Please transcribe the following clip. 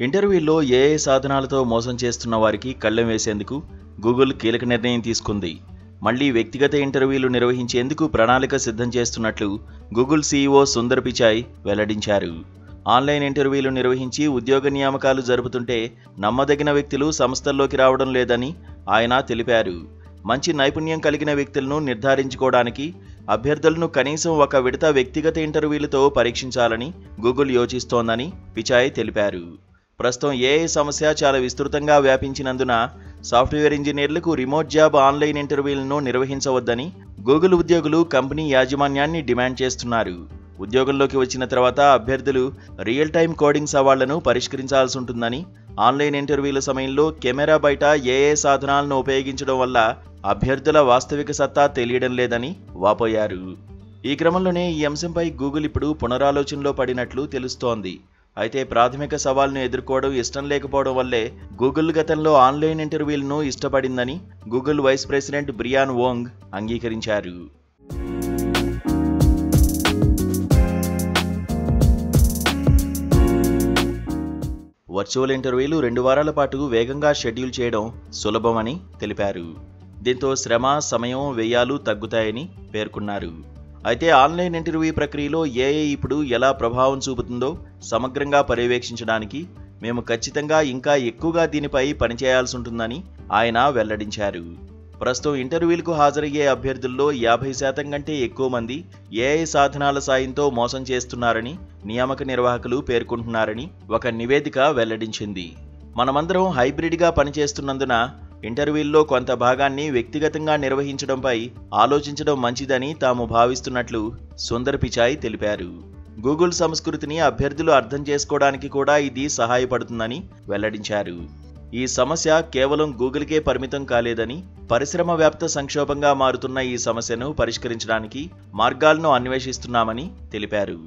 ఇంటర్వ్యూల్లో AI సాధనాలతో మోసం చేస్తున్న వారికి కళ్ళెం వేసేందుకు గూగుల్ కీలక నిర్ణయం తీసుకుంది. మళ్లీ వ్యక్తిగత ఇంటర్వ్యూలు నిర్వహించేందుకు ప్రణాళిక సిద్ధం చేస్తున్నట్లు గూగుల్ సీఈఓ సుందర్ పిచాయ్ వెల్లడించారు. ఆన్లైన్ ఇంటర్వ్యూలు నిర్వహించి ఉద్యోగ నియామకాలు జరుపుతుంటే నమ్మదగిన వ్యక్తులు సంస్థల్లోకి రావడం లేదని ఆయన తెలిపారు. మంచి నైపుణ్యం కలిగిన వ్యక్తులను నిర్ధారించుకోవడానికి అభ్యర్థులను కనీసం ఒక విడత వ్యక్తిగత ఇంటర్వ్యూలతో పరీక్షించాలని గూగుల్ యోచిస్తోందని పిచాయ్ తెలిపారు. ప్రస్తుతం ఏఐ సమస్య చాలా విస్తృతంగా వ్యాపించినందున సాఫ్ట్వేర్ ఇంజనీర్లకు రిమోట్ జాబ్ ఆన్లైన్ ఇంటర్వ్యూలను నిర్వహించవద్దని గూగుల్ ఉద్యోగులు కంపెనీ యాజమాన్యాన్ని డిమాండ్ చేస్తున్నారు. ఉద్యోగంలోకి వచ్చిన తర్వాత అభ్యర్థులు రియల్ టైం కోడింగ్ సవాళ్లను పరిష్కరించాల్సి ఉంటుందని, ఆన్లైన్ ఇంటర్వ్యూల సమయంలో కెమెరా బయట ఏఐ సాధనాలను ఉపయోగించడం వల్ల అభ్యర్థుల వాస్తవిక సత్తా తెలియడం లేదని వాపోయారు. ఈ క్రమంలోనే ఈ అంశంపై గూగుల్ ఇప్పుడు పునరాలోచనలో పడినట్లు తెలుస్తోంది. అయితే ప్రాథమిక సవాల్ను ఎదుర్కోవడం ఇష్టం లేకపోవడం వల్లే గూగుల్ గతంలో ఆన్లైన్ ఇంటర్వ్యూలను ఇష్టపడిందని Google vice president Brian Wong అంగీకరించారు. వర్చువల్ ఇంటర్వ్యూలు 2 వారాల పాటు వేగంగా షెడ్యూల్ చేయడం సులభమని తెలిపారు. దీంతో శ్రమ, సమయం, వ్యయాలు తగ్గుతాయని పేర్కొన్నారు. అయితే ఆన్లైన్ ఇంటర్వ్యూ ప్రక్రియలో ఏఐ ఇప్పుడు ఎలా ప్రభావం చూపుతుందో సమగ్రంగా పర్యవేక్షించడానికి మేము ఖచ్చితంగా ఇంకా ఎక్కువగా దీనిపై పనిచేయాల్సి ఉంటుందని ఆయన వెల్లడించారు. ప్రస్తుతం ఇంటర్వ్యూలకు హాజరయ్యే అభ్యర్థుల్లో 50% కంటే ఎక్కువ మంది ఏఐ సాధనాల సాయంతో మోసం చేస్తున్నారని నియామక నిర్వాహకులు పేర్కొంటున్నారని ఒక నివేదిక వెల్లడించింది. మనమందరం హైబ్రిడ్గా పనిచేస్తున్నందున ఇంటర్వ్యూల్లో కొంత భాగాన్ని వ్యక్తిగతంగా నిర్వహించడంపై ఆలోచించడం మంచిదని తాము భావిస్తున్నట్లు సుందర్ పిచాయ్ తెలిపారు. గూగుల్ సంస్కృతిని అభ్యర్థులు అర్థం చేసుకోవడానికి కూడా ఇది సహాయపడుతుందని వెల్లడించారు. ఈ సమస్య కేవలం గూగుల్కే పరిమితం కాలేదని, పరిశ్రమ వ్యాప్త సంక్షోభంగా మారుతున్న ఈ సమస్యను పరిష్కరించడానికి మార్గాలను అన్వేషిస్తున్నామని తెలిపారు.